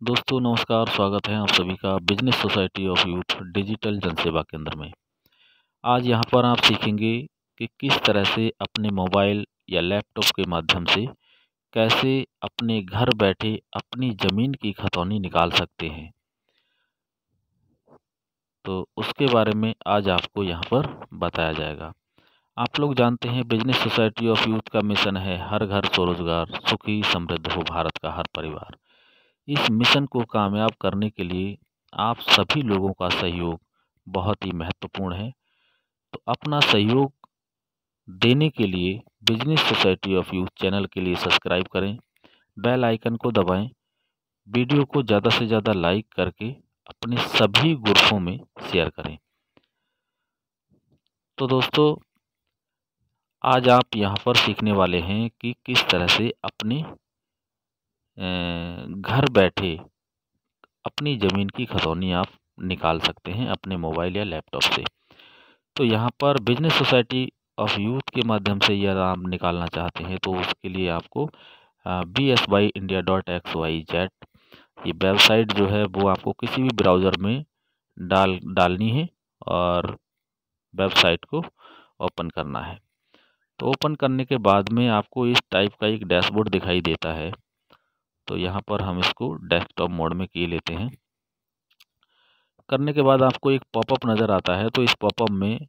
दोस्तों नमस्कार, स्वागत है आप सभी का business society of youth digital जनसेवा केंद्र में। आज यहाँ पर आप सीखेंगे कि किस तरह से अपने मोबाइल या लैपटॉप के माध्यम से कैसे अपने घर बैठे अपनी ज़मीन की खतौनी निकाल सकते हैं। तो उसके बारे में आज आपको यहाँ पर बताया जाएगा। आप लोग जानते हैं बिजनेस सोसाइटी ऑफ यूथ का मिशन है हर घर स्वरोजगार, सुखी समृद्ध हो भारत का हर परिवार। इस मिशन को कामयाब करने के लिए आप सभी लोगों का सहयोग बहुत ही महत्वपूर्ण है। तो अपना सहयोग देने के लिए business society of youth channel के लिए सब्सक्राइब करें, बेल आइकन को दबाएं, वीडियो को ज़्यादा से ज़्यादा लाइक करके अपने सभी ग्रुपों में शेयर करें। तो दोस्तों आज आप यहाँ पर सीखने वाले हैं कि किस तरह से अपने घर बैठे अपनी ज़मीन की खतौनी आप निकाल सकते हैं अपने मोबाइल या लैपटॉप से। तो यहाँ पर बिजनेस सोसाइटी ऑफ यूथ के माध्यम से यदि आप निकालना चाहते हैं तो उसके लिए आपको bsyindia.xyz ये वेबसाइट जो है वो आपको किसी भी ब्राउज़र में डालनी है और वेबसाइट को ओपन करना है। तो ओपन करने के बाद में आपको इस टाइप का एक डैशबोर्ड दिखाई देता है। तो यहाँ पर हम इसको डेस्कटॉप मोड में किए लेते हैं। करने के बाद आपको एक पॉपअप नज़र आता है। तो इस पॉपअप में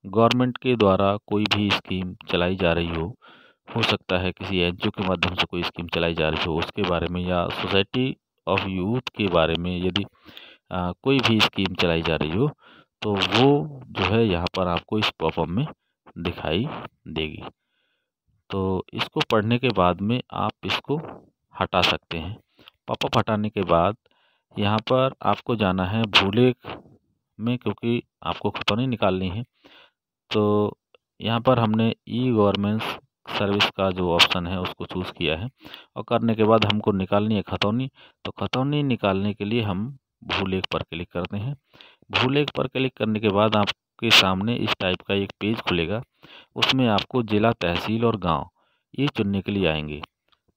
गवर्नमेंट के द्वारा कोई भी स्कीम चलाई जा रही हो सकता है किसी एनजीओ के माध्यम से कोई स्कीम चलाई जा रही हो उसके बारे में, या सोसाइटी ऑफ यूथ के बारे में यदि कोई भी स्कीम चलाई जा रही हो तो वो जो है यहाँ पर आपको इस पॉपअप में दिखाई देगी। तो इसको पढ़ने के बाद में आप इसको हटा सकते हैं। पॉपअप हटाने के बाद यहाँ पर आपको जाना है भूलेख में, क्योंकि आपको खतौनी निकालनी है। तो यहाँ पर हमने ई गवर्नेंस सर्विस का जो ऑप्शन है उसको चूज़ किया है और करने के बाद हमको निकालनी है खतौनी। तो खतौनी निकालने के लिए हम भूलेख पर क्लिक करते हैं। भूलेख पर क्लिक करने के बाद आपके सामने इस टाइप का एक पेज खुलेगा। उसमें आपको ज़िला, तहसील और गांव ये चुनने के लिए आएंगे।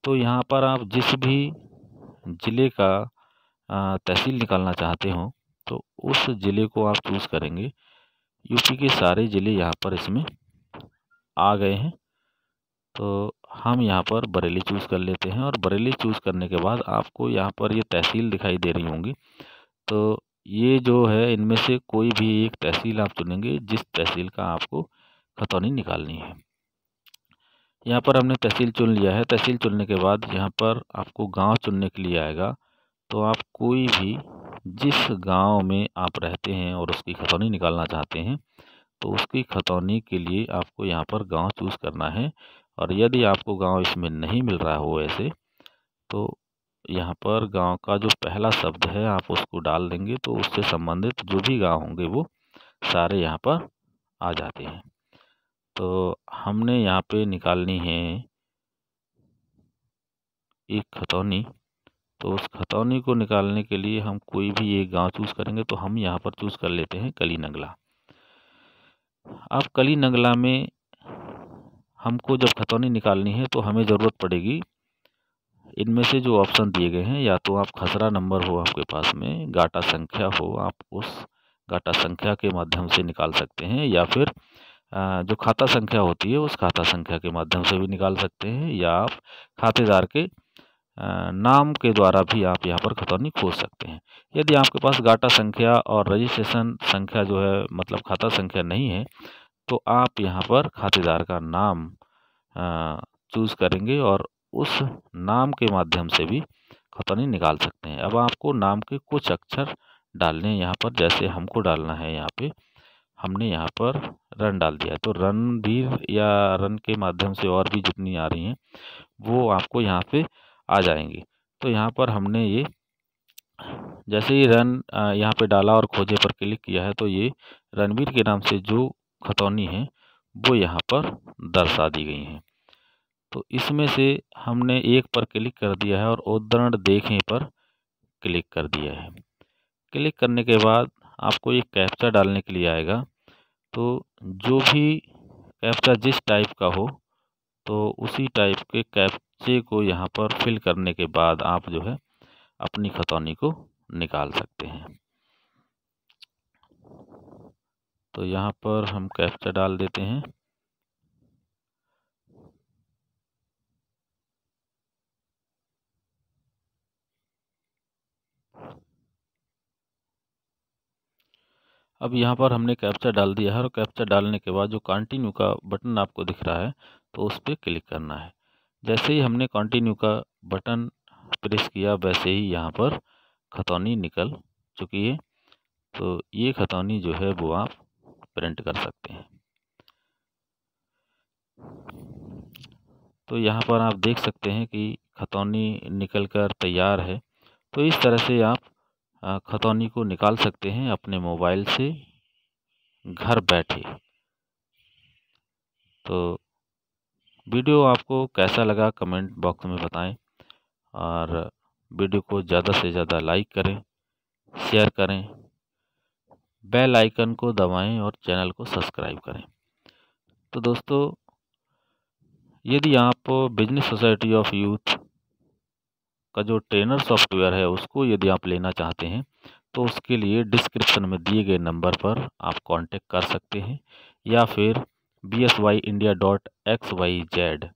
तो यहाँ पर आप जिस भी ज़िले का तहसील निकालना चाहते हो तो उस ज़िले को आप चूज़ करेंगे। यूपी के सारे ज़िले यहाँ पर इसमें आ गए हैं। तो हम यहाँ पर बरेली चूज़ कर लेते हैं और बरेली चूज़ करने के बाद आपको यहाँ पर ये तहसील दिखाई दे रही होंगी। तो ये जो है इनमें से कोई भी एक तहसील आप चुनेंगे जिस तहसील का आपको खतौनी निकालनी है। यहाँ पर हमने तहसील चुन लिया है। तहसील चुनने के बाद यहाँ पर आपको गांव चुनने के लिए आएगा। तो आप कोई भी जिस गांव में आप रहते हैं और उसकी खतौनी निकालना चाहते हैं तो उसकी खतौनी के लिए आपको यहाँ पर गांव चूज़ करना है। और यदि आपको गांव इसमें नहीं मिल रहा हो ऐसे तो यहाँ पर गांव का जो पहला शब्द है आप उसको डाल देंगे तो उससे संबंधित जो भी गांव होंगे वो सारे यहाँ पर आ जाते हैं। तो हमने यहाँ पे निकालनी है एक खतौनी। तो उस खतौनी को निकालने के लिए हम कोई भी एक गांव चूज़ करेंगे। तो हम यहाँ पर चूज़ कर लेते हैं कली नंगला। अब कली नंगला में हमको जब खतौनी निकालनी है तो हमें ज़रूरत पड़ेगी इनमें से जो ऑप्शन दिए गए हैं, या तो आप खसरा नंबर हो आपके पास में, गाटा संख्या हो, आप उस गाटा संख्या के माध्यम से निकाल सकते हैं, या फिर जो खाता संख्या होती है उस खाता संख्या के माध्यम से भी निकाल सकते हैं, या आप खातेदार के नाम के द्वारा भी आप यहाँ पर खतौनी खोज सकते हैं। यदि आपके पास गाटा संख्या और रजिस्ट्रेशन संख्या जो है मतलब खाता संख्या नहीं है तो आप यहाँ पर खातेदार का नाम चूज़ करेंगे और उस नाम के माध्यम से भी खतौनी निकाल सकते हैं। अब आपको नाम के कुछ अक्षर डालने हैं यहाँ पर, जैसे हमको डालना है यहाँ पे, हमने यहाँ पर रन डाल दिया। तो रणवीर या रन के माध्यम से और भी जितनी आ रही हैं वो आपको यहाँ पे आ जाएंगी। तो यहाँ पर हमने ये जैसे ही रन यहाँ पे डाला और खोजे पर क्लिक किया है तो ये रणवीर के नाम से जो खतौनी है वो यहाँ पर दर्शा दी गई हैं। तो इसमें से हमने एक पर क्लिक कर दिया है और उद्धरण देखें पर क्लिक कर दिया है। क्लिक करने के बाद आपको एक कैप्चा डालने के लिए आएगा। तो जो भी कैप्चा जिस टाइप का हो तो उसी टाइप के कैप्चे को यहाँ पर फिल करने के बाद आप जो है अपनी खतौनी को निकाल सकते हैं। तो यहाँ पर हम कैप्चा डाल देते हैं। अब यहाँ पर हमने कैप्चा डाल दिया है और कैप्चा डालने के बाद जो कंटिन्यू का बटन आपको दिख रहा है तो उस पर क्लिक करना है। जैसे ही हमने कंटिन्यू का बटन प्रेस किया वैसे ही यहाँ पर खतौनी निकल चुकी है। तो ये खतौनी जो है वो आप प्रिंट कर सकते हैं। तो यहाँ पर आप देख सकते हैं कि खतौनी निकल कर तैयार है। तो इस तरह से आप खतौनी को निकाल सकते हैं अपने मोबाइल से घर बैठे। तो वीडियो आपको कैसा लगा कमेंट बॉक्स में बताएं और वीडियो को ज़्यादा से ज़्यादा लाइक करें, शेयर करें, बेल आइकन को दबाएं और चैनल को सब्सक्राइब करें। तो दोस्तों, यदि आप बिजनेस सोसाइटी ऑफ यूथ का जो ट्रेनर सॉफ्टवेयर है उसको यदि आप लेना चाहते हैं तो उसके लिए डिस्क्रिप्शन में दिए गए नंबर पर आप कांटेक्ट कर सकते हैं, या फिर bsyindia.xyz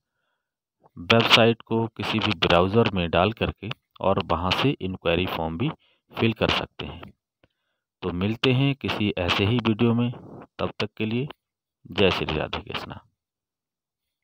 वेबसाइट को किसी भी ब्राउज़र में डाल करके और वहां से इंक्वायरी फॉर्म भी फिल कर सकते हैं। तो मिलते हैं किसी ऐसे ही वीडियो में, तब तक के लिए जय श्री राधे कृष्णा।